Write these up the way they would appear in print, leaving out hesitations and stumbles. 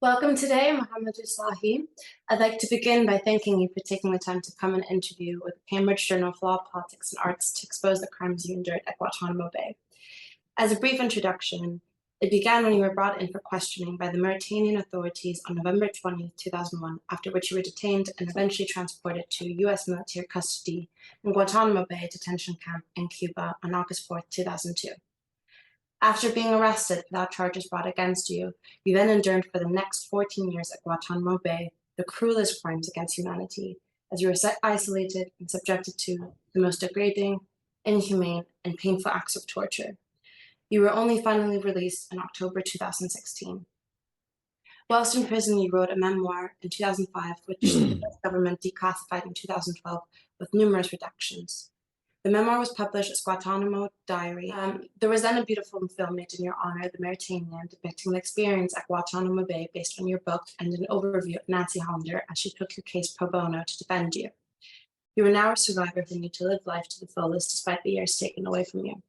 Welcome today, Mohamedou Slahi. I'd like to begin by thanking you for taking the time to come and interview with the Cambridge Journal of Law, Politics and Arts to expose the crimes you endured at Guantanamo Bay. As a brief introduction, it began when you were brought in for questioning by the Mauritanian authorities on November 20, 2001, after which you were detained and eventually transported to U.S. military custody in Guantanamo Bay Detention Camp in Cuba on August 4, 2002. After being arrested without charges brought against you, you then endured for the next 14 years at Guantanamo Bay the cruelest crimes against humanity, as you were isolated and subjected to the most degrading, inhumane, and painful acts of torture. You were only finally released in October 2016. Whilst in prison, you wrote a memoir in 2005, which the US government declassified in 2012 with numerous redactions. The memoir was published as Guantanamo Diary. There was then a beautiful film made in your honor, The Mauritanian, depicting the experience at Guantanamo Bay based on your book and an overview of Nancy Hollander as she took your case pro bono to defend you. You are now a survivor who need to live life to the fullest despite the years taken away from you.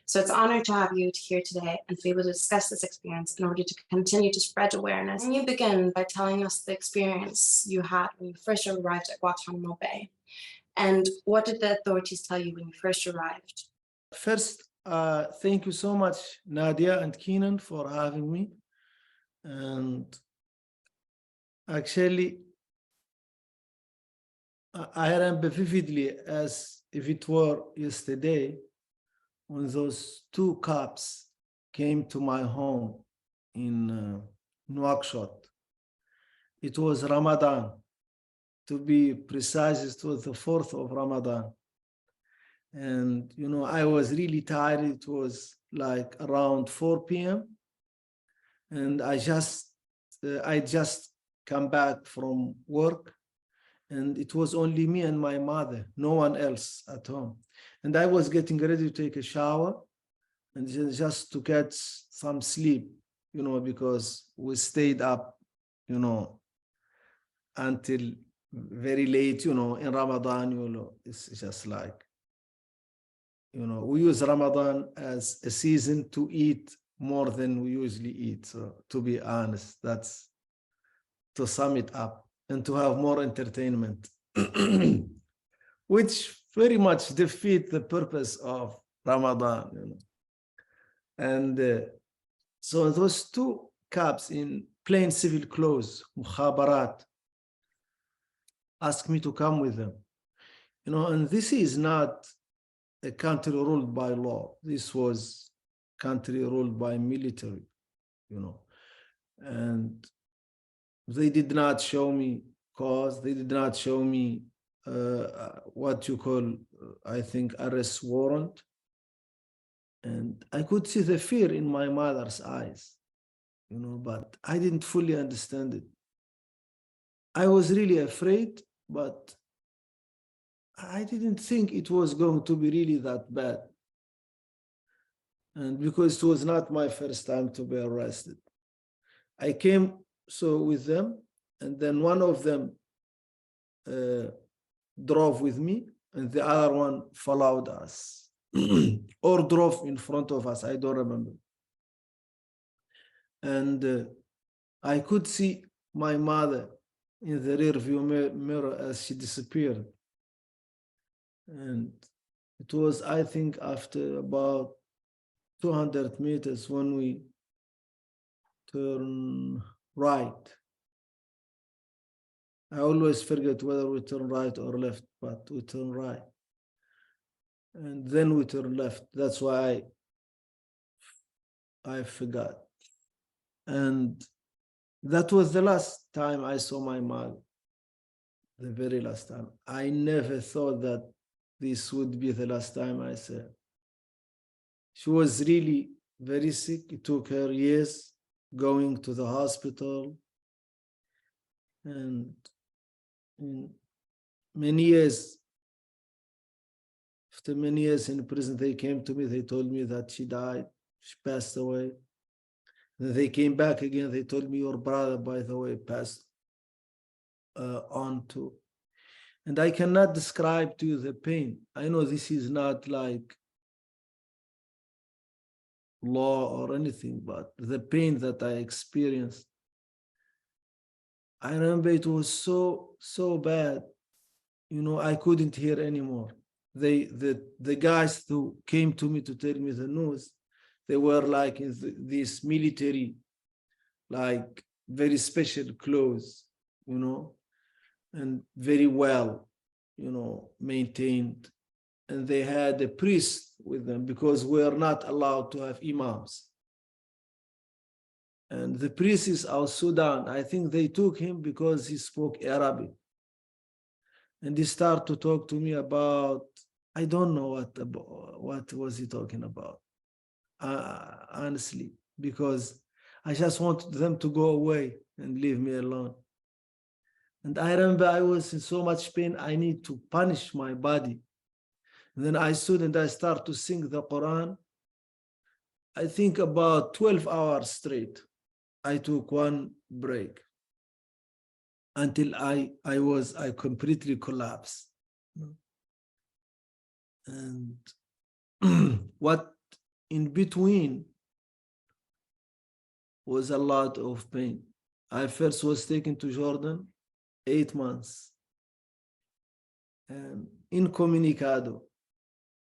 So it's an honor to have you here today and to be able to discuss this experience in order to continue to spread awareness. Can you begin by telling us the experience you had when you first arrived at Guantanamo Bay? And what did the authorities tell you when you first arrived? First, thank you so much, Nadia and Keenan, for having me. And actually, I remember vividly as if it were yesterday when those two cops came to my home in Nouakchott. It was Ramadan. To be precise, it was the 4th of Ramadan. And, you know, I was really tired. It was like around 4 p.m. And I just come back from work, and it was only me and my mother, no one else at home. And I was getting ready to take a shower and just to get some sleep, you know, because we stayed up, you know, until very late, you know, in Ramadan, you know, it's just like, you know, we use Ramadan as a season to eat more than we usually eat. So to be honest, that's to sum it up, and to have more entertainment, which very much defeat the purpose of Ramadan, you know. And so those two cops in plain civil clothes, mukhabarat, asked me to come with them, you know. And this is not a country ruled by law. This was country ruled by military, you know. And they did not show me cause. They did not show me what you call, I think, arrest warrant. And I could see the fear in my mother's eyes, you know, but I didn't fully understand it. I was really afraid, but I didn't think it was going to be really that bad. And because it was not my first time to be arrested, I came with them, and then one of them drove with me, and the other one followed us or drove in front of us. I don't remember. And I could see my mother in the rear view mirror as she disappeared. And it was, I think, after about 200 meters when we turn right. I always forget whether we turn right or left, but we turn right. And then we turn left. That's why I forgot. And that was the last time I saw my mother, the very last time. I never thought that this would be the last time I saw her. She was really very sick. It took her years going to the hospital. And many years, after many years in prison, they came to me, they told me that she died, she passed away. Then they came back again, they told me, your brother, by the way, passed on too. And I cannot describe to you the pain. I know this is not like law or anything, but the pain that I experienced I remember it was so bad. I couldn't hear anymore. The guys who came to me to tell me the news, they were like in this military, like very special clothes, and very well, maintained. And they had a priest with them because we are not allowed to have imams. And the priest is out Sudan. I think they took him because he spoke Arabic. And he started to talk to me about, I don't know what was he talking about, honestly, because I just wanted them to go away and leave me alone. And I remember I was in so much pain, I need to punish my body. And then I stood and I started to sing the Quran. I think about 12 hours straight. I took one break until I completely collapsed. And what in between was a lot of pain. I first was taken to Jordan, 8 months. And incommunicado.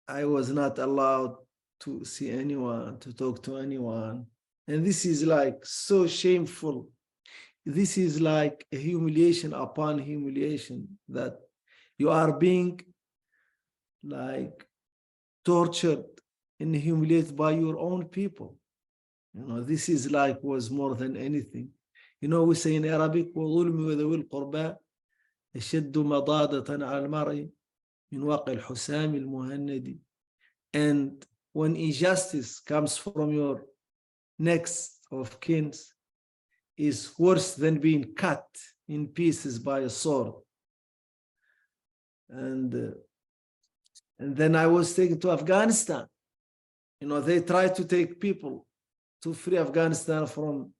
I was not allowed to see anyone, to talk to anyone. And this is like so shameful. This is like a humiliation upon humiliation, that you are being like tortured and humiliated by your own people. This is like was more than anything. We say in Arabic, وَظُلْمِ وَذَوِي الْقُرْبَى أَشَدُّ مَضَادَةً عَلى الْمَرْءِ مِنْ وَقْعِ الْحُسَامِ الْمُهَنَّدِ. And when injustice comes from your next of kin, is worse than being cut in pieces by a sword. And then I was taken to Afghanistan. They tried to take people to free Afghanistan from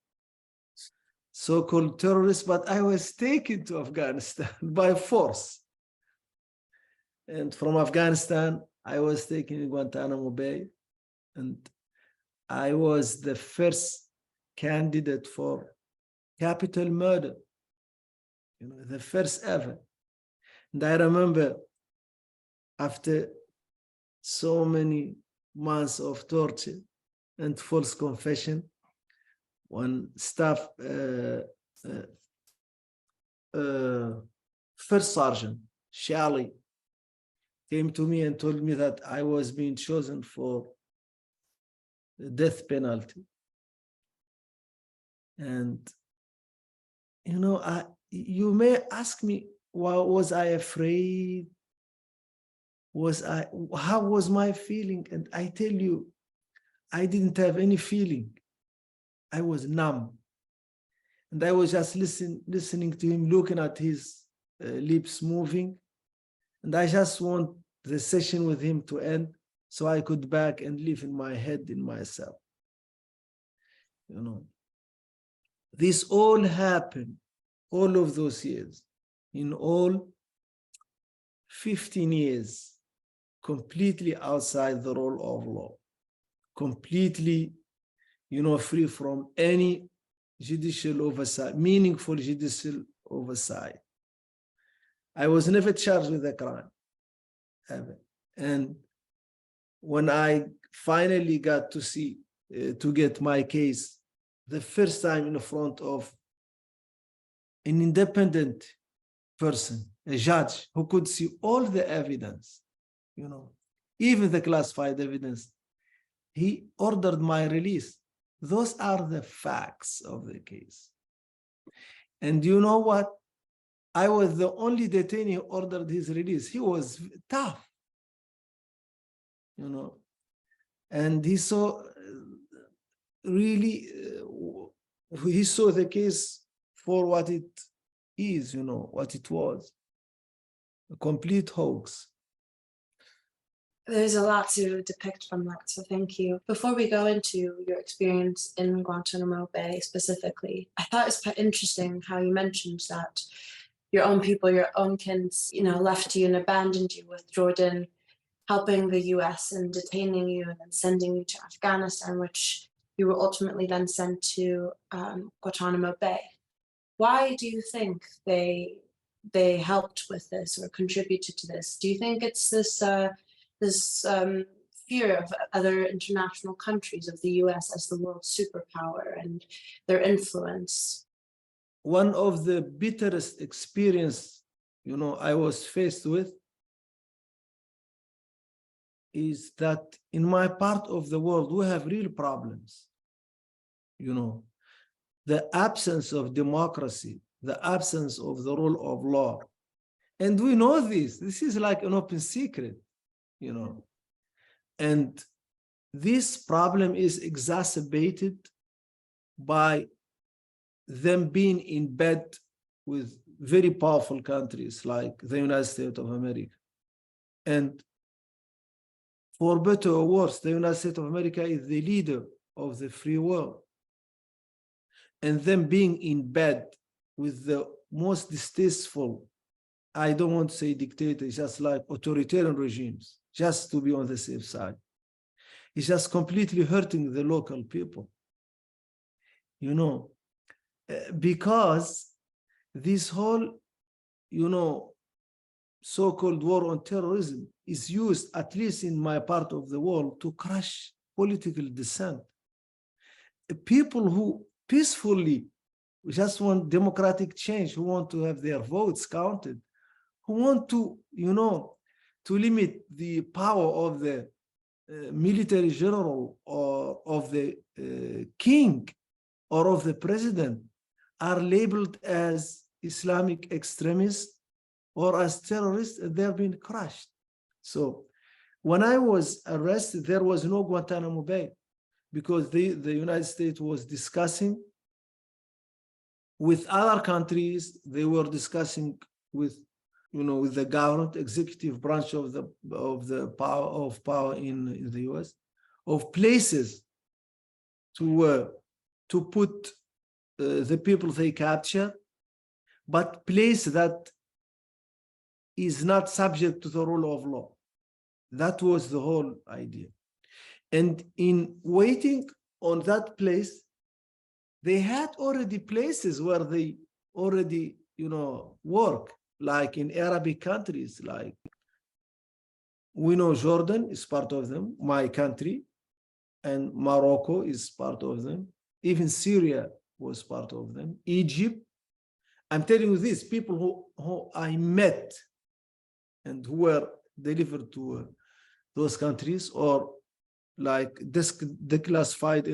so-called terrorists, but I was taken to Afghanistan by force. And from Afghanistan, I was taken to Guantanamo Bay, and I was the first candidate for capital murder, the first ever. And I remember after so many months of torture and false confession, one staff, first sergeant, Shally, came to me and told me that I was being chosen for the death penalty. And, you may ask me, was I afraid? How was my feeling? And I tell you, I didn't have any feeling. I was numb. And I was just listening to him, looking at his lips moving. And I just want the session with him to end so I could back and live in my head, in myself. This all happened, all of those years, in all 15 years, completely outside the rule of law, completely, free from any judicial oversight, meaningful judicial oversight. I was never charged with a crime, ever. And when I finally got to see, to get my case, the first time in front of an independent person, a judge who could see all the evidence, even the classified evidence, he ordered my release. Those are the facts of the case. And you know what? I was the only detainee who ordered his release. He was tough, and he saw really, he saw the case for what it is, what it was, a complete hoax. There's a lot to depict from that, so thank you. Before we go into your experience in Guantanamo Bay specifically, I thought it was quite interesting how you mentioned that your own people, your own kin, left you and abandoned you with Jordan helping the US and detaining you and then sending you to Afghanistan, which you were ultimately then sent to Guantanamo Bay. Why do you think they helped with this or contributed to this? Do you think it's this fear of other international countries, of the US as the world superpower and their influence? One of the bitterest experience, I was faced with is that in my part of the world, we have real problems. The absence of democracy, the absence of the rule of law. And we know this. This is like an open secret, And this problem is exacerbated by them being in bed with very powerful countries like the United States of America. And for better or worse, the United States of America is the leader of the free world. And them being in bed with the most distasteful, I don't want to say dictators, just like authoritarian regimes, just to be on the safe side. It's just completely hurting the local people. Because this whole, so-called war on terrorism is used, at least in my part of the world, to crush political dissent. People who peacefully just want democratic change, who want to have their votes counted, who want to, to limit the power of the military general or of the king or of the president, are labeled as Islamic extremists or as terrorists, and they're being crushed. So when I was arrested, there was no Guantanamo Bay, because the United States was discussing with other countries. They were discussing with, with the government, executive branch of the power in the US, of places to put the people they capture, but place that is not subject to the rule of law. That was the whole idea. And in waiting on that place, they had already places where they already, work, like in Arabic countries, like we know Jordan is part of them, my country, and Morocco is part of them. Even Syria was part of them. Egypt. I'm telling you this, people who I met and who were delivered to those countries, or like declassified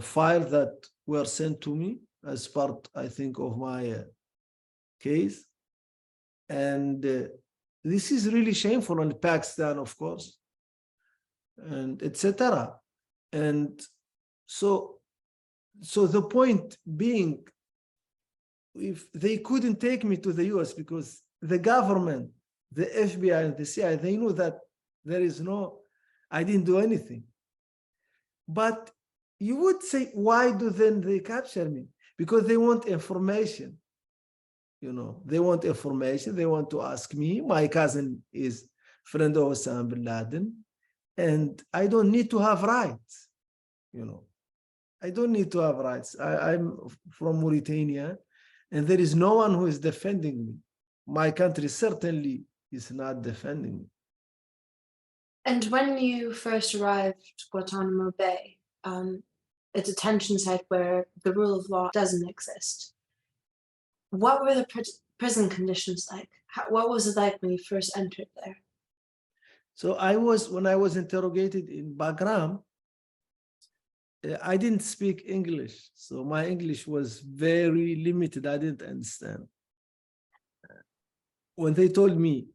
file that were sent to me as part, I think, of my case. And this is really shameful, in Pakistan, of course, and etc. And so the point being, if they couldn't take me to the US because the government, the FBI and the CIA, they knew that there is I didn't do anything. But you would say, why do then they capture me? Because they want information. They want information. They want to ask me. My cousin is friend of Osama bin Laden, and I don't need to have rights. I don't need to have rights. I'm from Mauritania, and there is no one who is defending me. My country certainly is not defending me. And when you first arrived at Guantanamo Bay, a detention site where the rule of law doesn't exist, what were the prison conditions like? What was it like when you first entered there? So when I was interrogated in Bagram, I didn't speak English. So my English was very limited. I didn't understand. When they told me,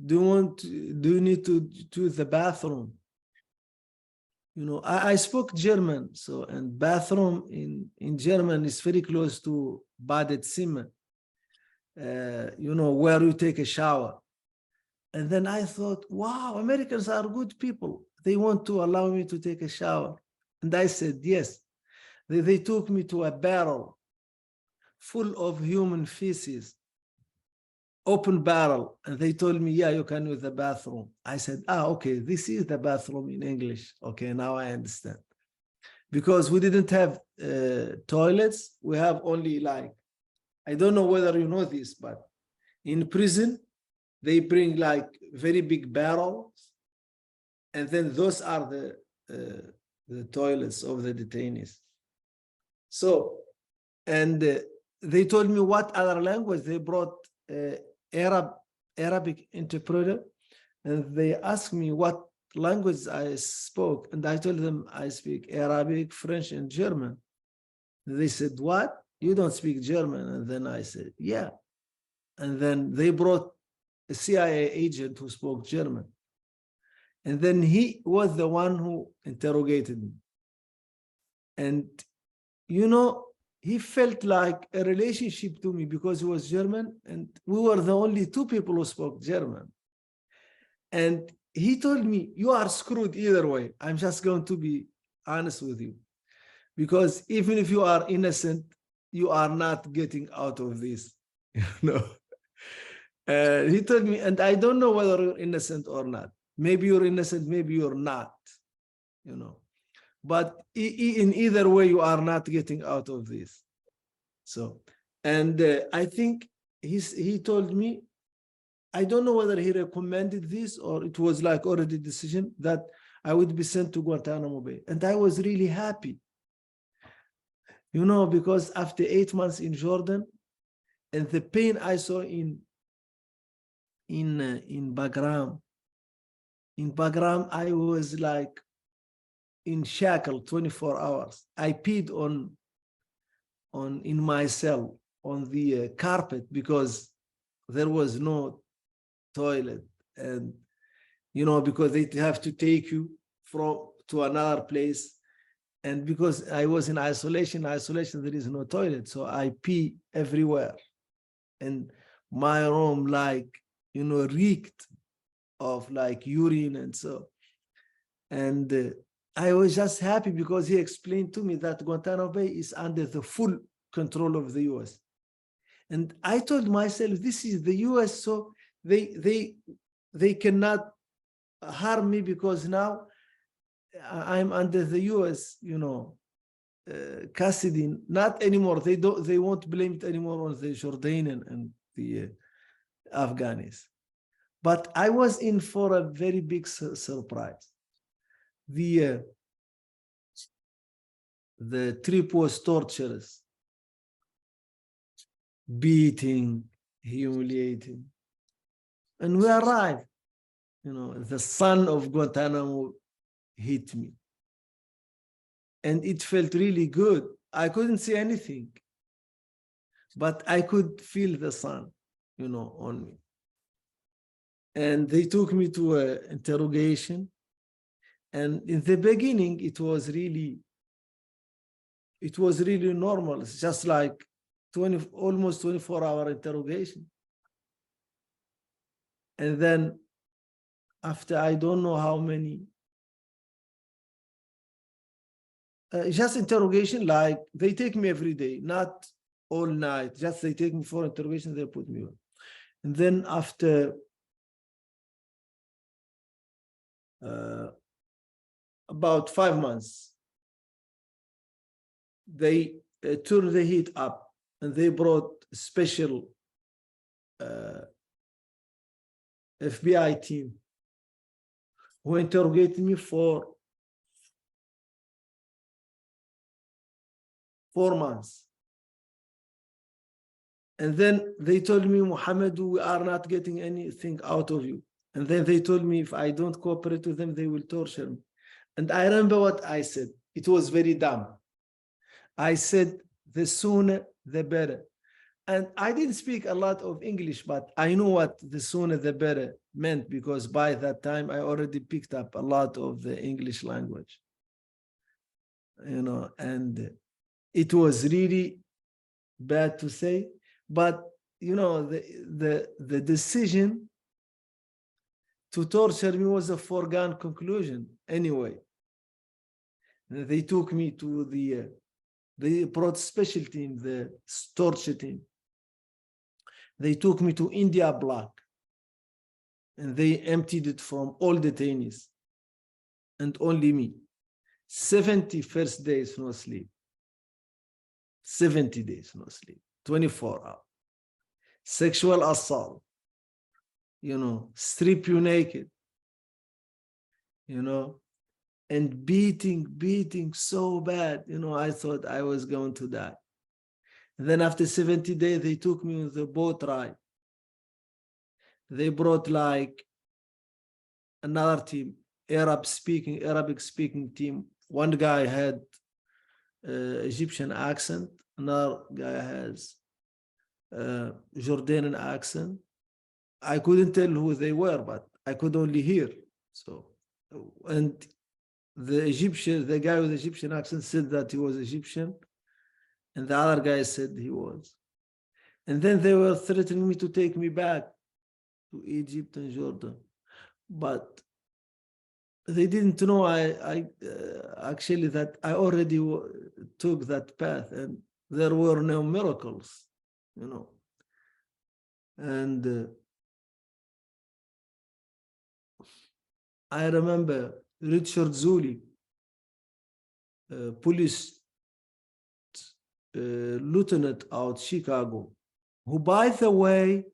do you need to use the bathroom? I spoke German, and bathroom in German is very close to Badezimmer, where you take a shower. And then I thought, wow, Americans are good people. They want to allow me to take a shower. And I said, yes. They took me to a barrel full of human feces, open barrel. And they told me, yeah, you can use the bathroom. I said, okay, this is the bathroom in English. Okay, now I understand. because we didn't have toilets. We have only like, I don't know whether you know this, but in prison, they bring like very big barrels, and then those are the toilets of the detainees. So, and they told me what other language. They brought Arabic interpreter, and they asked me what language I spoke, and I told them I speak Arabic, French, and German. And they said, "What? You don't speak German?" And then I said, "Yeah." And then they brought a CIA agent who spoke German. And then he was the one who interrogated me. And, you know, he felt like a relationship to me because he was German, and we were the only two people who spoke German. And he told me, "You are screwed either way. I'm just going to be honest with you. Because even if you are innocent, you are not getting out of this." You know? He told me, and I don't know whether you're innocent or not. Maybe you're innocent, maybe you're not, you know. But in either way, you are not getting out of this. So, and I think he told me, I don't know whether he recommended this or it was like already decision that I would be sent to Guantanamo Bay. And I was really happy, you know, because after 8 months in Jordan and the pain I saw in Bagram, I was like in shackle 24 hours. I peed in my cell on the carpet because there was no toilet, and you know, because they have to take you to another place, and because I was in isolation there is no toilet, so I pee everywhere, and my room, like, you know, reeked of like urine. And so, and I was just happy because he explained to me that Guantanamo Bay is under the full control of the US. And I told myself, this is the US, so they cannot harm me because now I'm under the US, you know, custody. Not anymore. They won't blame it anymore on the Jordanian and the Afghans. But I was in for a very big surprise. The trip was torturous, beating, humiliating. And we arrived, you know, the sun of Guantanamo hit me. And it felt really good. I couldn't see anything, but I could feel the sun, you know, on me. And they took me to an interrogation. And in the beginning, it was really normal. It's just like almost 24-hour interrogation. And then after I don't know how many, just interrogation, like they take me every day, not all night, just they take me for interrogation, they put me on. And then after about 5 months, they turned the heat up and they brought a special FBI team who interrogated me for 4 months. And then they told me, Mohamedou, we are not getting anything out of you. And then they told me if I don't cooperate with them, they will torture me. And I remember what I said. It was very dumb. I said, the sooner, the better. And I didn't speak a lot of English, but I knew what the sooner, the better meant, because by that time, I already picked up a lot of the English language. You know, and it was really bad to say, but you know, the decision to torture me was a foregone conclusion anyway. They took me to they brought special team, the torture team. They took me to India block, and they emptied it from all detainees and only me. 70 first days, no sleep. 70 days, no sleep, 24 hours. Sexual assault, strip you naked, and beating so bad, I thought I was going to die. And then after 70 days, they took me on the boat ride. They brought like another team, Arabic speaking team. One guy had Egyptian accent, another guy has Jordanian accent. I couldn't tell who they were, but I could only hear. So, and the guy with the Egyptian accent said that he was Egyptian, and the other guy said he was. And then they were threatening me to take me back to Egypt and Jordan, but they didn't know I actually that I already took that path, and there were no miracles, And I remember Richard Zuli, police lieutenant out Chicago, who, by the way,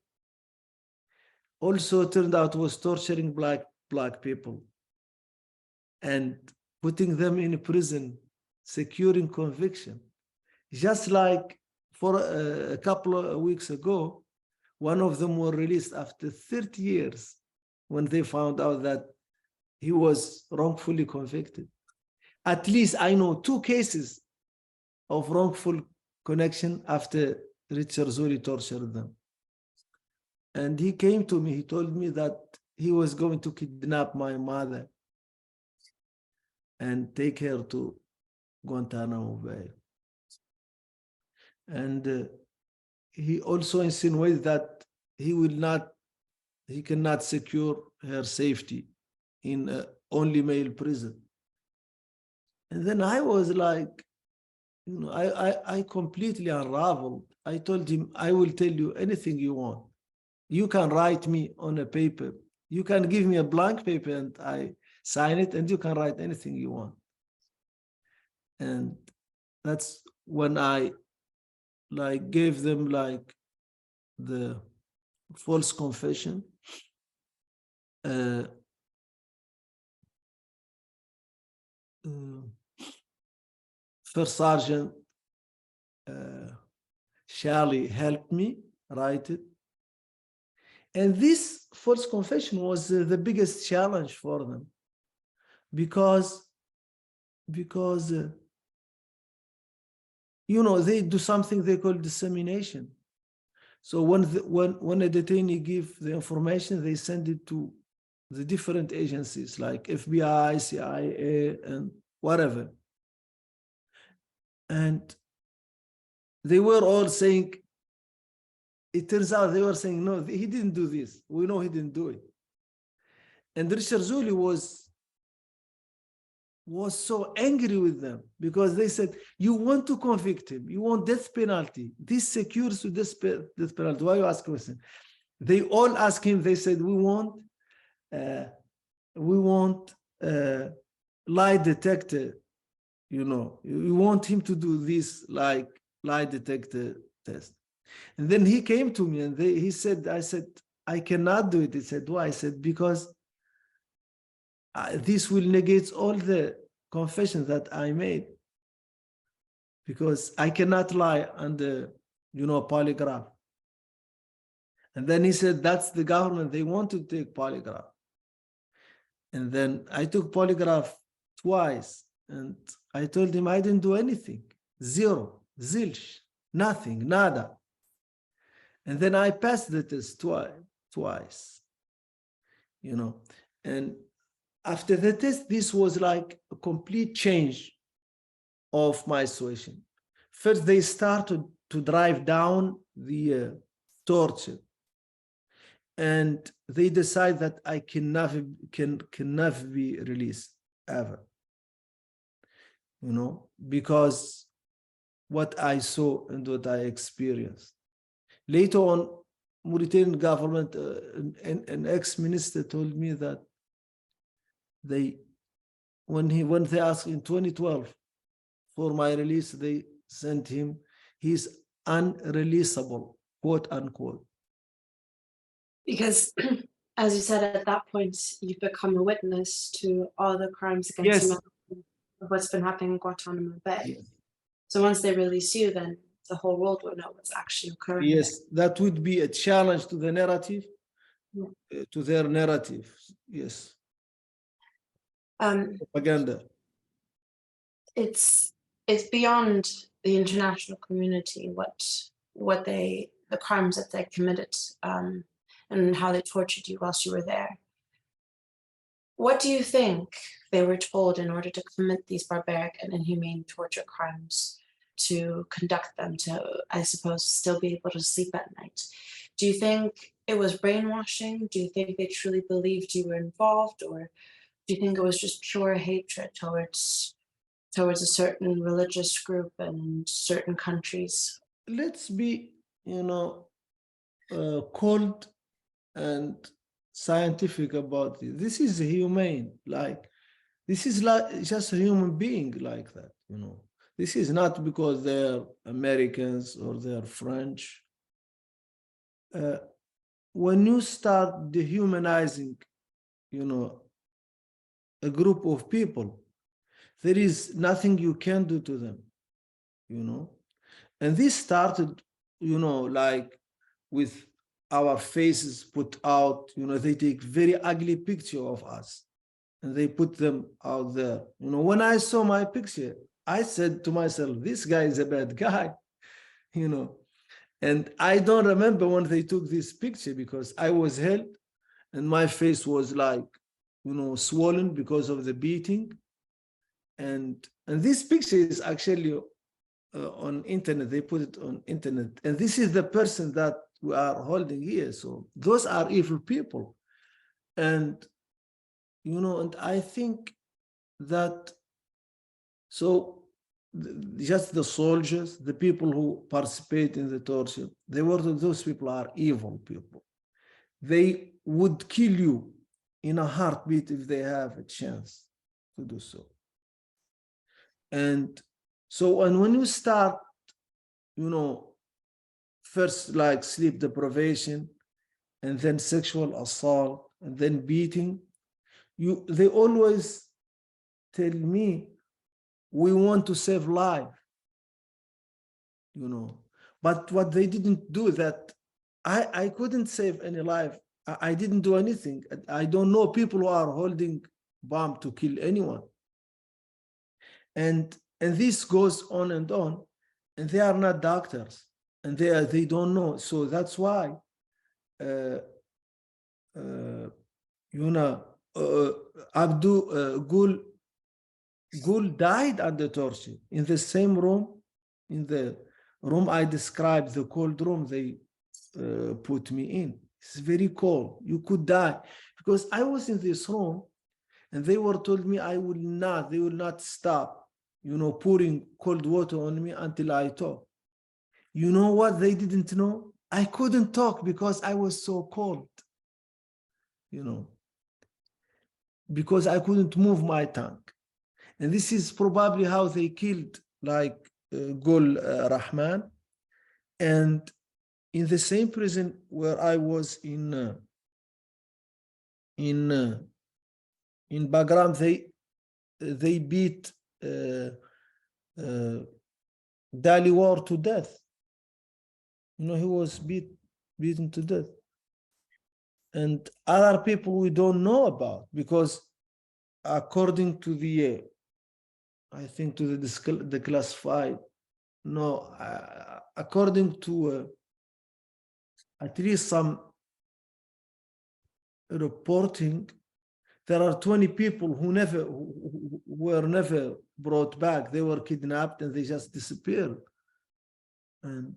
also turned out was torturing black people and putting them in prison, securing conviction. Just like for a couple of weeks ago, one of them were released after 30 years when they found out that he was wrongfully convicted. At least I know 2 cases of wrongful connection after Richard Zuli tortured them. And he came to me, he told me that he was going to kidnap my mother and take her to Guantanamo Bay. And he also insinuated that he cannot secure her safety in only male prison. And then I was like, I completely unraveled. I told him, I will tell you anything you want. You can write me on a paper. You can give me a blank paper and I sign it, and you can write anything you want. And that's when I gave them the false confession. First Sergeant Charlie helped me write it. And this false confession was the biggest challenge for them because they do something they call dissemination. So when a detainee gives the information, they send it to the different agencies like FBI, CIA, and whatever. And they were all saying, it turns out they were saying, no, he didn't do this. We know he didn't do it. And Richard Zuli was so angry with them because they said, you want to convict him, you want death penalty. This secures to death penalty. Why you ask question? They all asked him, they said, we want lie detector, you want him to do this like lie detector test. And then he came to me and I said, I cannot do it. He said, why? I said, because this will negate all the confessions that I made, because I cannot lie under, polygraph. And then he said, that's the government. They want to take polygraph. And then I took polygraph twice. And I told him I didn't do anything. Zero, zilch, nothing, nada. And then I passed the test twice, and after the test, this was like a complete change of my situation. First, they started to drive down the torture, and they decide that I can never be released ever, because what I saw and what I experienced. Later on, Mauritanian government, an ex-minister told me that when they asked in 2012 for my release, they sent him, he's unreleasable, quote unquote. Because, as you said, at that point, you've become a witness to all the crimes against Yes. humanity of what's been happening in Guantanamo Bay. Yes. So once they release you, then the whole world will know what's actually occurring. Yes, that would be a challenge to the narrative, to their narrative. Yes. Propaganda. It's beyond the international community the crimes that they committed, and how they tortured you whilst you were there. What do you think they were told in order to commit these barbaric and inhumane torture crimes, to conduct them, to, I suppose, still be able to sleep at night? Do you think it was brainwashing? Do you think they truly believed you were involved? Or do you think it was just pure hatred towards a certain religious group and certain countries? Let's be, cold and scientific about this. This is humane. Like, this is like just a human being like that, This is not because they're Americans or they're French. When you start dehumanizing, a group of people, there is nothing you can do to them, And this started, like with our faces put out, they take very ugly picture of us and they put them out there. When I saw my picture, I said to myself, this guy is a bad guy, And I don't remember when they took this picture because I was held and my face was like, swollen because of the beating. And this picture is actually on internet. They put it on internet. And this is the person that we are holding here. So those are evil people. And, and I think that, so just the soldiers, the people who participate in the torture, those people are evil people. They would kill you in a heartbeat if they have a chance to do so. And when you start, first like sleep deprivation, and then sexual assault, and then beating, they always tell me, we want to save life, But what they didn't do that, I couldn't save any life. I didn't do anything. I don't know people who are holding bomb to kill anyone. And this goes on, and they are not doctors, and they don't know. So that's why, Gul died under torture in the same room, in the room I described, the cold room they put me in. It's very cold. You could die, because I was in this room and they told me they will not stop, pouring cold water on me until I talk. You know what they didn't know? I couldn't talk because I was so cold, because I couldn't move my tongue. And this is probably how they killed like Gul Rahman. And in the same prison where I was in Bagram, they beat Daliwar to death. He was beaten to death. And other people we don't know about, because according to the I think to the classified, according to at least some reporting, there are 20 people who were never brought back. They were kidnapped and they just disappeared. And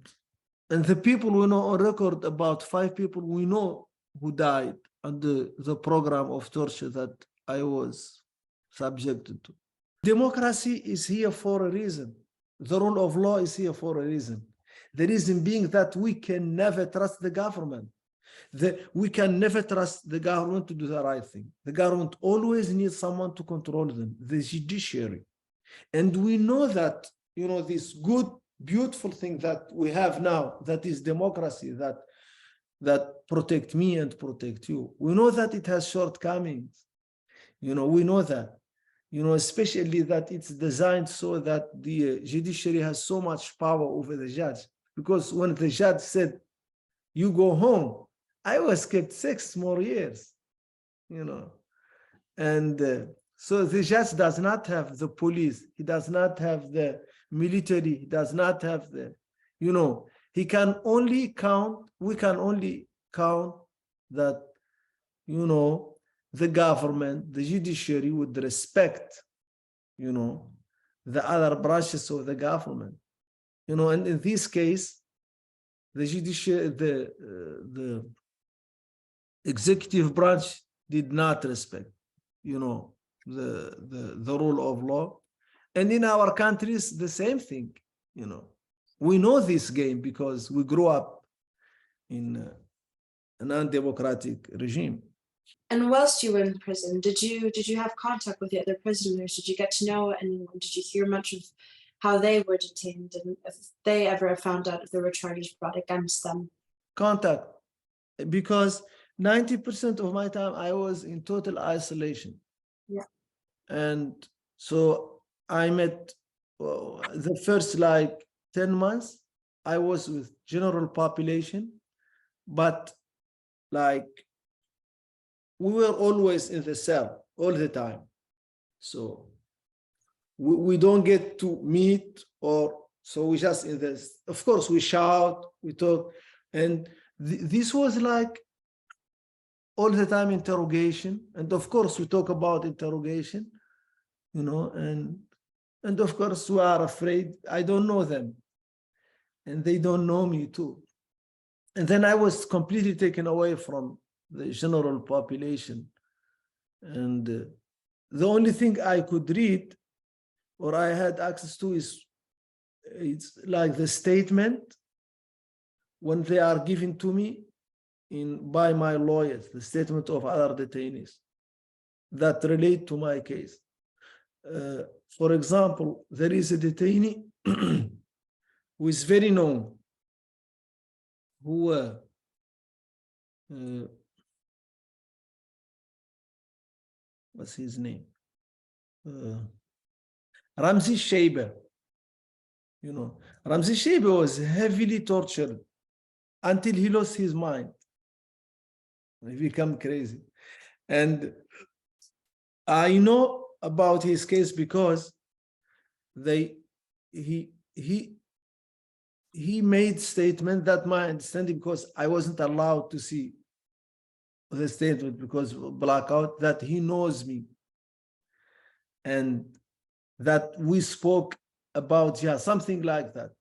the people we know on record, about 5 people we know who died under the program of torture that I was subjected to. Democracy is here for a reason. The rule of law is here for a reason. The reason being that we can never trust the government. We can never trust the government to do the right thing. The government always needs someone to control them, the judiciary. And we know that, this good, beautiful thing that we have now, that is democracy, that protect me and protect you. We know that it has shortcomings. We know that, especially that it's designed so that the judiciary has so much power over the judge. Because when the judge said, you go home, I was kept 6 more years, and so the judge does not have the police, he does not have the military, he does not have the, he can only count, we can only count that, the government, the judiciary would respect, the other branches of the government, and in this case, the judiciary, the executive branch did not respect, the rule of law. And in our countries, the same thing, we know this game because we grew up in an undemocratic regime. And whilst you were in prison, did you have contact with the other prisoners? Did you get to know anyone? Did you hear much of how they were detained, and if they ever found out if there were charges brought against them? Contact, because 90% of my time I was in total isolation. Yeah. And so I met the first 10 months, I was with general population, but we were always in the cell all the time. So we don't get to meet, so we just in this, of course, we shout, we talk, and this was all the time interrogation. And of course, we talk about interrogation, and of course, we are afraid. I don't know them, and they don't know me too. And then I was completely taken away from the general population. And the only thing I could read or I had access to it's the statement when they are given to me by my lawyers, the statement of other detainees that relate to my case. For example, there is a detainee who is very known, who what's his name? Ramzi Shaiba. Ramzi Shaiba was heavily tortured until he lost his mind. He became crazy. And I know about his case because he made statement that my understanding, because I wasn't allowed to see the statement because of blackout, that he knows me and that we spoke about something like that.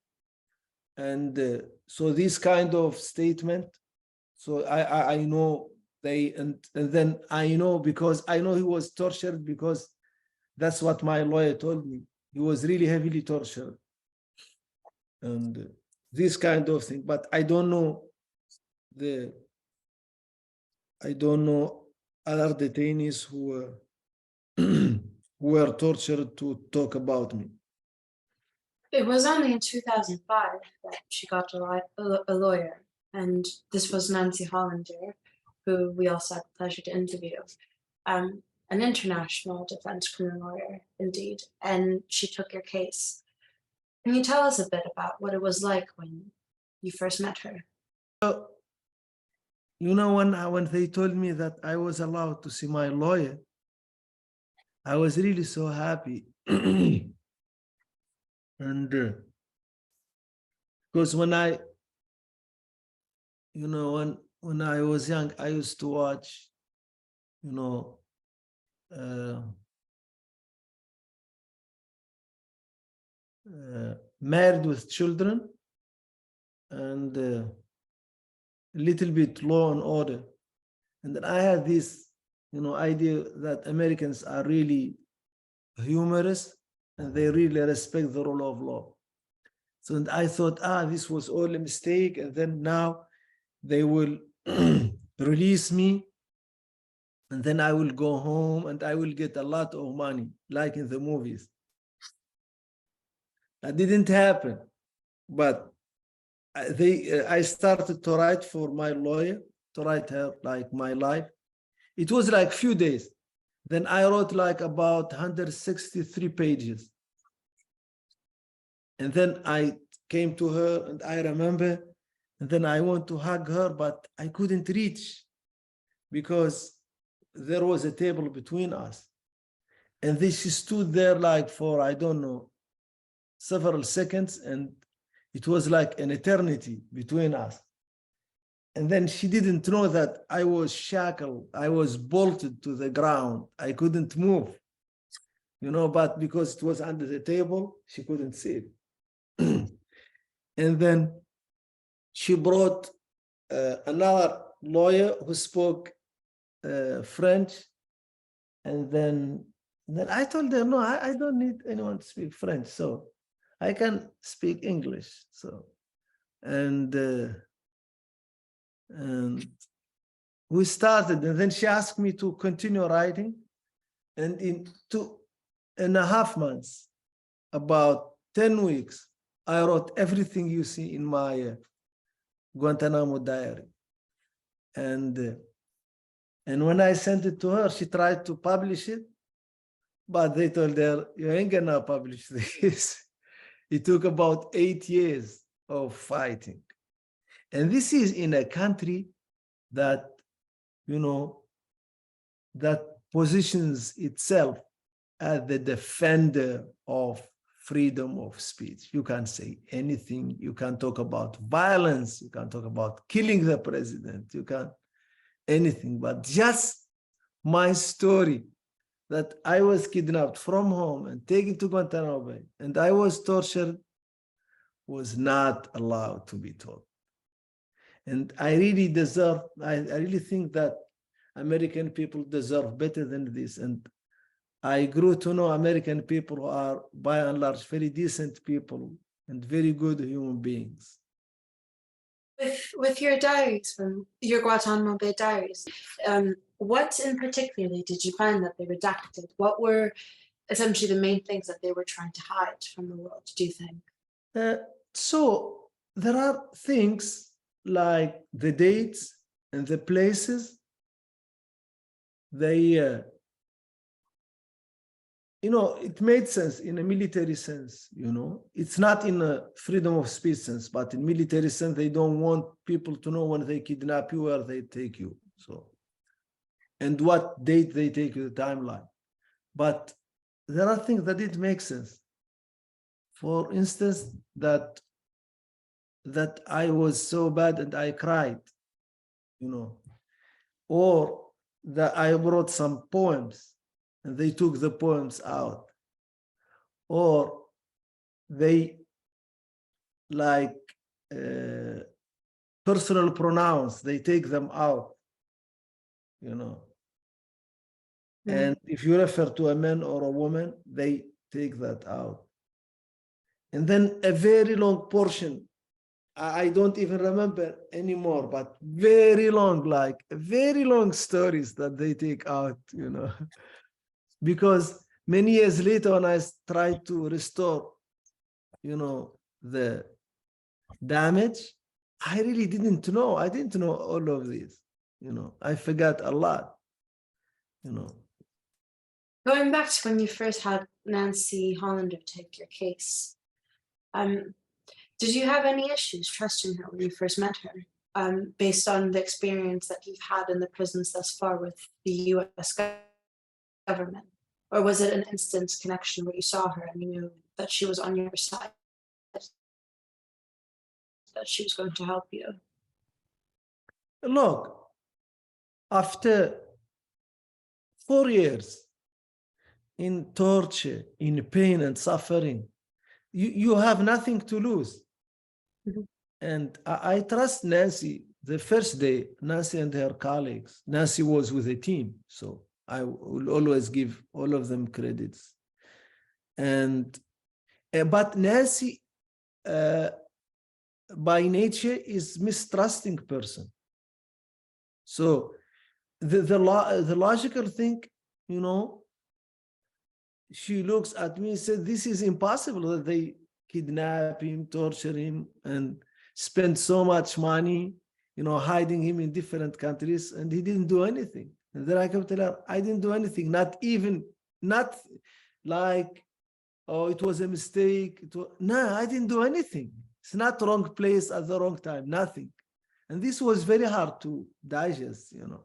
And so this kind of statement, so I know and then I know, because I know he was tortured, because that's what my lawyer told me. He was really heavily tortured and this kind of thing, but I don't know other detainees who were tortured to talk about me. It was only in 2005 that she got a lawyer, and this was Nancy Hollander, who we also had the pleasure to interview, an international defense criminal lawyer, indeed, and she took your case. Can you tell us a bit about what it was like when you first met her? So, when they told me that I was allowed to see my lawyer, I was really so happy. And because when I was young, I used to watch, Married with Children and a little bit Law and Order. And then I had this, idea that Americans are really humorous and they really respect the rule of law. So I thought, this was all a mistake. And then now they will release me, and then I will go home and I will get a lot of money, like in the movies. That didn't happen, but I started to write for my lawyer, to write her like my life. It was like few days. Then I wrote like about 163 pages. And then I came to her and I remember, and then I want to hug her, but I couldn't reach because there was a table between us. And then she stood there like for, I don't know, several seconds, and it was like an eternity between us. And then she didn't know that I was shackled, I was bolted to the ground, I couldn't move, you know, but because it was under the table, she couldn't see it. And then she brought another lawyer who spoke French. And then I told her, no, I don't need anyone to speak French, so I can speak English. So, and we started, and then she asked me to continue writing. And in 2.5 months, about 10 weeks, I wrote everything you see in my Guantanamo diary. And when I sent it to her, she tried to publish it, but they told her, you ain't gonna publish this. It took about 8 years of fighting. And this is in a country that, you know, that positions itself as the defender of freedom of speech. You can say anything. You can talk about violence. You can talk about killing the president. You can anything, but just my story that I was kidnapped from home and taken to Guantanamo Bay and I was tortured was not allowed to be told. And I really deserve, I really think that American people deserve better than this. And I grew to know American people who are by and large very decent people and very good human beings. With your diaries, from your Guantanamo Bay diaries, what in particular did you find that they redacted? What were essentially the main things that they were trying to hide from the world, do you think? So there are things like the dates and the places. They, you know, it made sense in a military sense, you know. It's not in a freedom of speech sense, but in military sense, they don't want people to know when they kidnap you, where they take you. So, and what date they take you, the timeline. But there are things that didn't make sense. For instance, that I was so bad and I cried, you know, or that I wrote some poems and they took the poems out, or they like personal pronouns, they take them out, you know. And if you refer to a man or a woman, they take that out. And then a very long portion, I don't even remember anymore, but very long, like very long stories that they take out, you know. Because many years later, when I tried to restore, you know, the damage, I really didn't know. I didn't know all of this, you know. I forgot a lot, you know. Going back to when you first had Nancy Hollander take your case, did you have any issues trusting her when you first met her, based on the experience that you've had in the prisons thus far with the US government? Or was it an instant connection where you saw her and you knew that she was on your side, that she was going to help you? Look, after 4 years in torture, in pain and suffering, you have nothing to lose. And I trust Nancy. The first day, Nancy and her colleagues, Nancy was with a team, so I will always give all of them credits. And but Nancy, by nature, is mistrusting person. So the logical thing, you know, she looks at me and said, this is impossible that they kidnap him, torture him, and spend so much money, you know, hiding him in different countries, and he didn't do anything. And then I can tell her, I didn't do anything, not like, oh, it was a mistake. No, I didn't do anything. It's not wrong place at the wrong time, nothing. And this was very hard to digest, you know.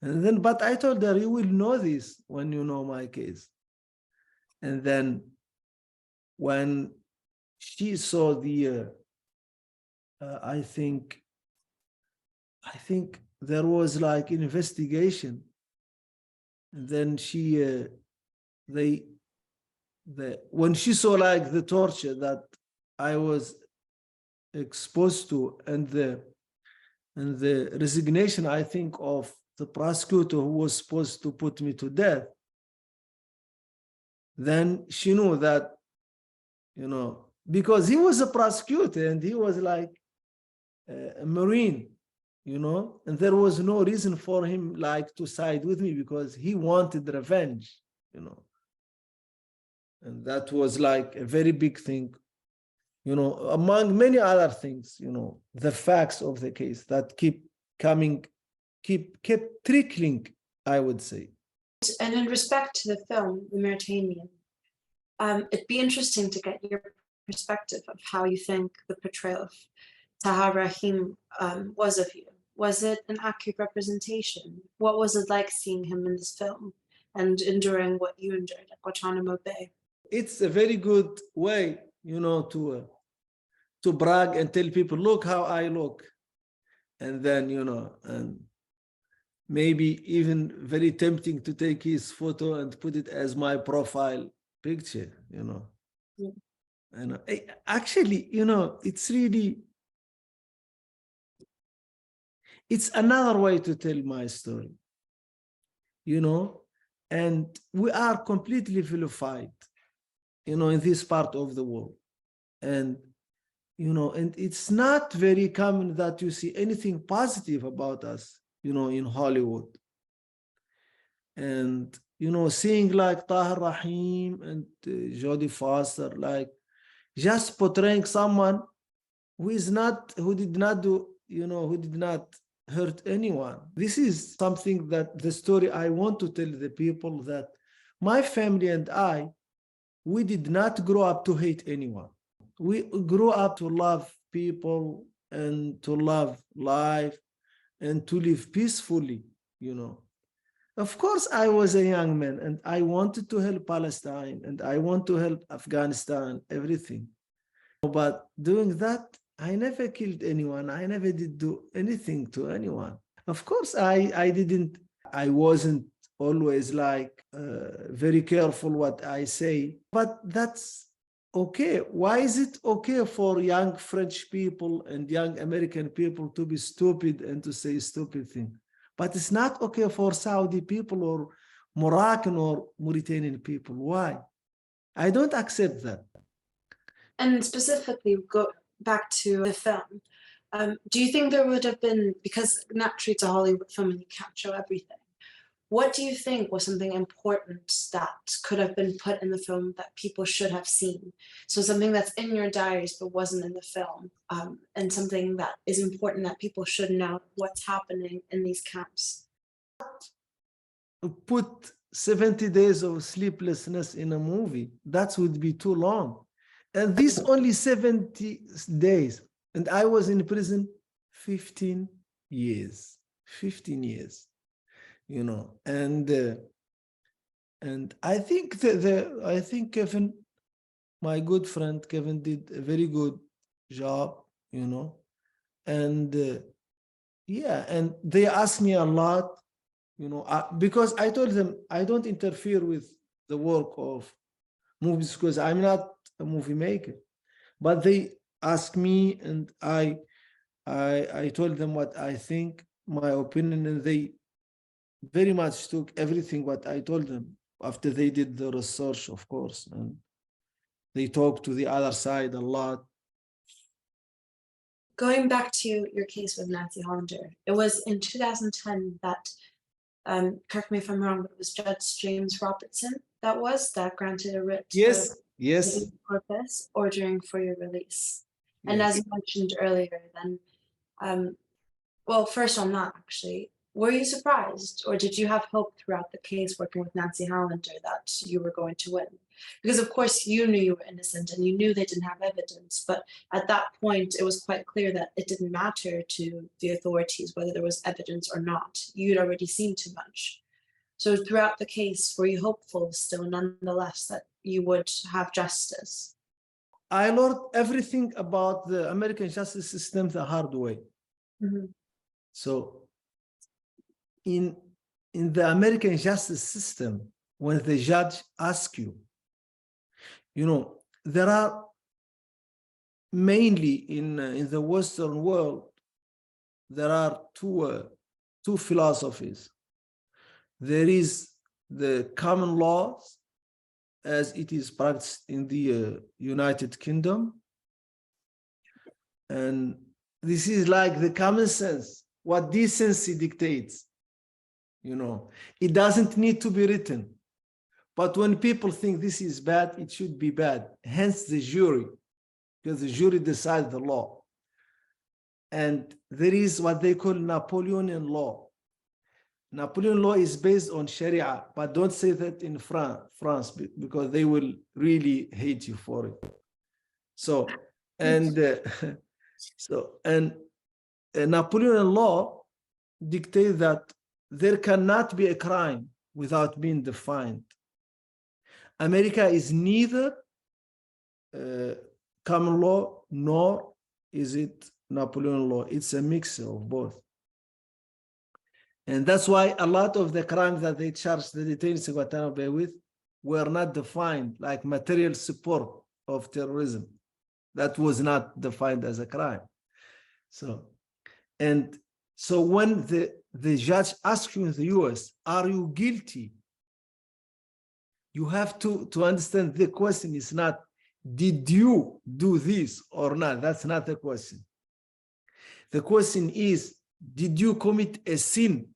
And then, but I told her, you will know this when you know my case. And then when she saw the, I think there was like an investigation. And then she, when she saw like the torture that I was exposed to, and the resignation, I think, of the prosecutor who was supposed to put me to death, then she knew that, you know, because he was a prosecutor and he was like a Marine, you know, and there was no reason for him like to side with me because he wanted revenge, you know. And that was like a very big thing, you know, among many other things, you know, the facts of the case that kept trickling, I would say. And in respect to the film, The Mauritanian, it'd be interesting to get your perspective of how you think the portrayal of Taha Rahim was of you. Was it an accurate representation? What was it like seeing him in this film and enduring what you endured at Guantanamo Bay? It's a very good way, you know, to brag and tell people, look how I look. And then, you know, and maybe even very tempting to take his photo and put it as my profile picture, you know. Yeah. And actually, you know, it's really, it's another way to tell my story, you know, and we are completely vilified, you know, in this part of the world. And, you know, and it's not very common that you see anything positive about us, you know, in Hollywood. And, you know, seeing like Tahir Rahim and Jodie Foster, like just portraying someone who did not do, you know, who did not hurt anyone. This is something that the story I want to tell the people, that my family and I, we did not grow up to hate anyone. We grew up to love people and to love life and to live peacefully, you know. Of course, I was a young man and I wanted to help Palestine and I want to help Afghanistan, everything. But doing that, I never killed anyone. I never did do anything to anyone. Of course, I wasn't always like very careful what I say, but that's okay. Why is it okay for young French people and young American people to be stupid and to say stupid things? But it's not okay for Saudi people or Moroccan or Mauritanian people. Why? I don't accept that. And specifically, go back to the film. Do you think there would have been, because naturally it's a Hollywood film and you can't show everything, what do you think was something important that could have been put in the film that people should have seen? So something that's in your diaries but wasn't in the film, and something that is important that people should know what's happening in these camps. Put 70 days of sleeplessness in a movie, that would be too long. And this only 70 days. And I was in prison 15 years, you know. And I think I think Kevin, my good friend Kevin, did a very good job, you know. And yeah, and they asked me a lot, you know, because I told them I don't interfere with the work of movies because I'm not a movie maker. But they asked me, and I told them what I think, my opinion, and they very much took everything what I told them after they did the research, of course, and they talked to the other side a lot. Going back to your case with Nancy Hollander, it was in 2010 that, correct me if I'm wrong, but it was Judge James Robertson that granted a writ of Yes, yes. habeas corpus ordering for your release. And Yes. as you mentioned earlier, then, well, first on that actually, were you surprised or did you have hope throughout the case working with Nancy Hollander that you were going to win? Because of course you knew you were innocent and you knew they didn't have evidence, but at that point it was quite clear that it didn't matter to the authorities whether there was evidence or not. You'd already seen too much. So throughout the case, were you hopeful still nonetheless that you would have justice? I learned everything about the American justice system the hard way. Mhm. So in the American justice system, when the judge asks you, there are mainly in the Western world, there are two philosophies. There is the common laws as it is practiced in the United Kingdom. And this is like the common sense, what decency dictates. It doesn't need to be written. But when people think this is bad, it should be bad. Hence the jury, because the jury decides the law. And there is what they call Napoleonian law. Napoleon law is based on Sharia, but don't say that in France because they will really hate you for it. So, and Napoleonian law dictates that there cannot be a crime without being defined. America is neither common law nor is it Napoleonian law. It's a mixture of both. And that's why a lot of the crimes that they charged the detainees in Guantanamo Bay with were not defined, like material support of terrorism. That was not defined as a crime. So when the judge asks you in the US, are you guilty? You have to understand the question is not, did you do this or not? That's not the question. The question is, did you commit a sin?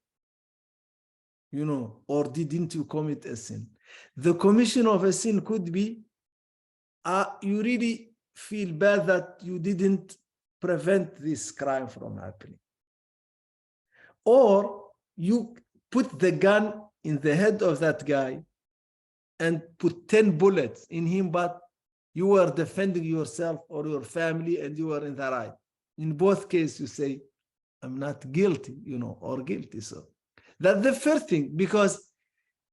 Or didn't you commit a sin? The commission of a sin could be, you really feel bad that you didn't prevent this crime from happening. Or you put the gun in the head of that guy and put 10 bullets in him, but you were defending yourself or your family and you were in the right. In both cases, you say, I'm not guilty, or guilty. So that's the first thing, because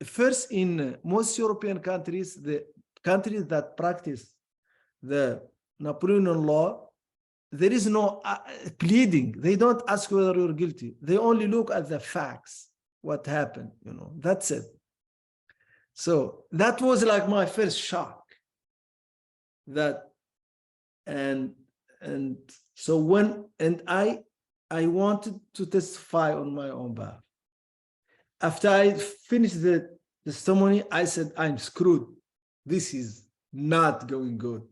first in most European countries, the countries that practice the Napoleonian law, there is no pleading. They don't ask whether you're guilty. They only look at the facts, what happened, that's it. So that was like my first shock. I wanted to testify on my own behalf. After I finished the testimony, I said, I'm screwed. This is not going good,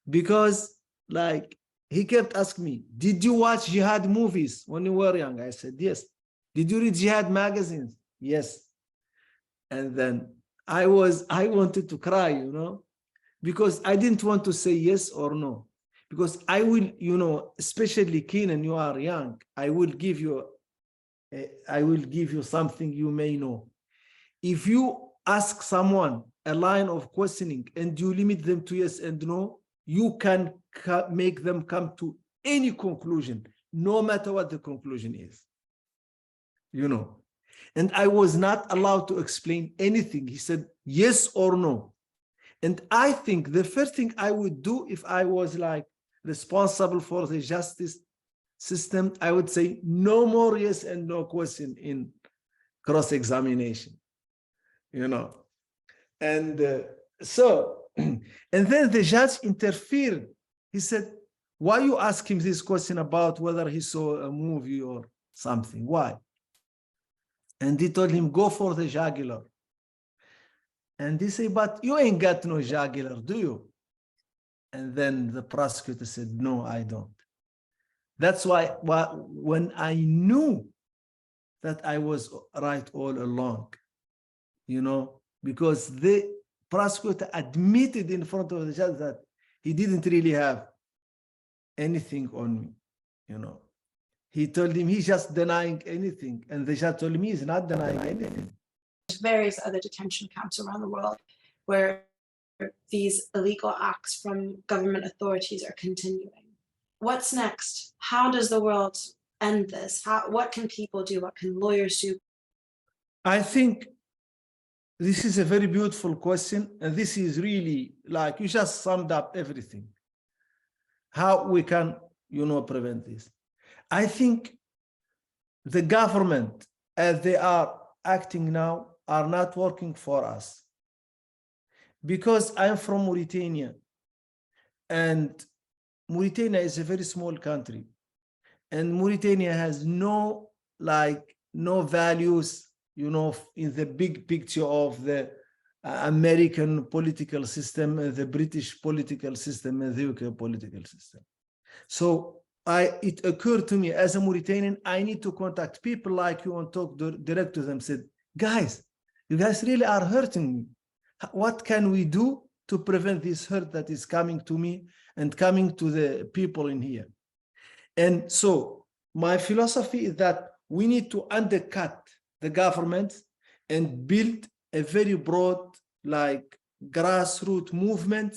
because like he kept asking me, did you watch jihad movies when you were young? I said, yes. Did you read jihad magazines? Yes. And then I wanted to cry, because I didn't want to say yes or no, because I will, especially Keenan, you are young, I will give you something you may know. If you ask someone a line of questioning and you limit them to yes and no, you can make them come to any conclusion, no matter what the conclusion is, And I was not allowed to explain anything. He said yes or no. And I think the first thing I would do if I was like responsible for the justice system, I would say no more yes and no question in cross-examination, And and then the judge interfered. He said, why you ask him this question about whether he saw a movie or something? Why? And he told him, go for the jugular. And he said, but you ain't got no jugular, do you? And then the prosecutor said, no, I don't. That's why when I knew that I was right all along, you know, because the prosecutor admitted in front of the judge that he didn't really have anything on me, you know. He told him he's just denying anything, and the judge told me he's not denying anything. There's various other detention camps around the world where these illegal acts from government authorities are continuing. What's next? How does the world end this? What can people do? What can lawyers do? I think this is a very beautiful question, and this is really like you just summed up everything. How we can, you know, prevent this. I think the government, as they are acting now, are not working for us. Because I'm from Mauritania, and Mauritania is a very small country, and Mauritania has no values, you know, in the big picture of the American political system, and the British political system, and the UK political system. So it occurred to me as a Mauritanian, I need to contact people like you and talk direct to them. Said, guys, you guys really are hurting me. What can we do to prevent this hurt that is coming to me and coming to the people in here? And so my philosophy is that we need to undercut the government and build a very broad, like grassroots movement,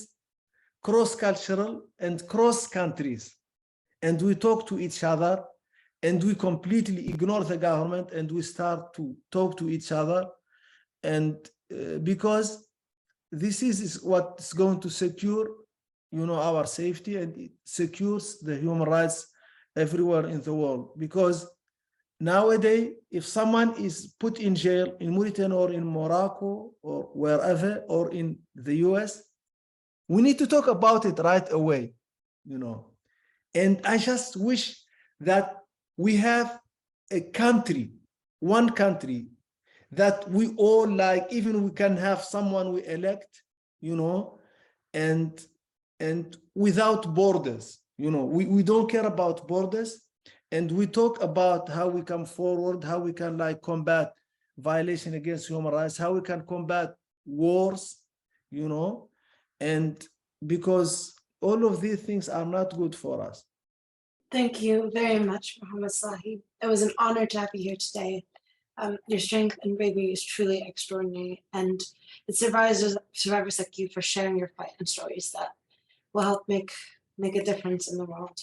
cross-cultural and cross countries. And we talk to each other, and we completely ignore the government, and we start to talk to each other. And because this is what's going to secure, you know, our safety, and it secures the human rights everywhere in the world. Because nowadays, if someone is put in jail in Mauritania or in Morocco or wherever, or in the US, we need to talk about it right away, you know. And I just wish that we have a country, one country, that we all like, even we can have someone we elect, you know, and without borders, you know, we don't care about borders, and we talk about how we come forward, how we can like combat violation against human rights, how we can combat wars, you know, and because all of these things are not good for us. Thank you very much, Mohamedou Slahi. It was an honor to have you here today. Your strength and bravery is truly extraordinary, and it's survivors like you for sharing your fight and stories that will help make a difference in the world.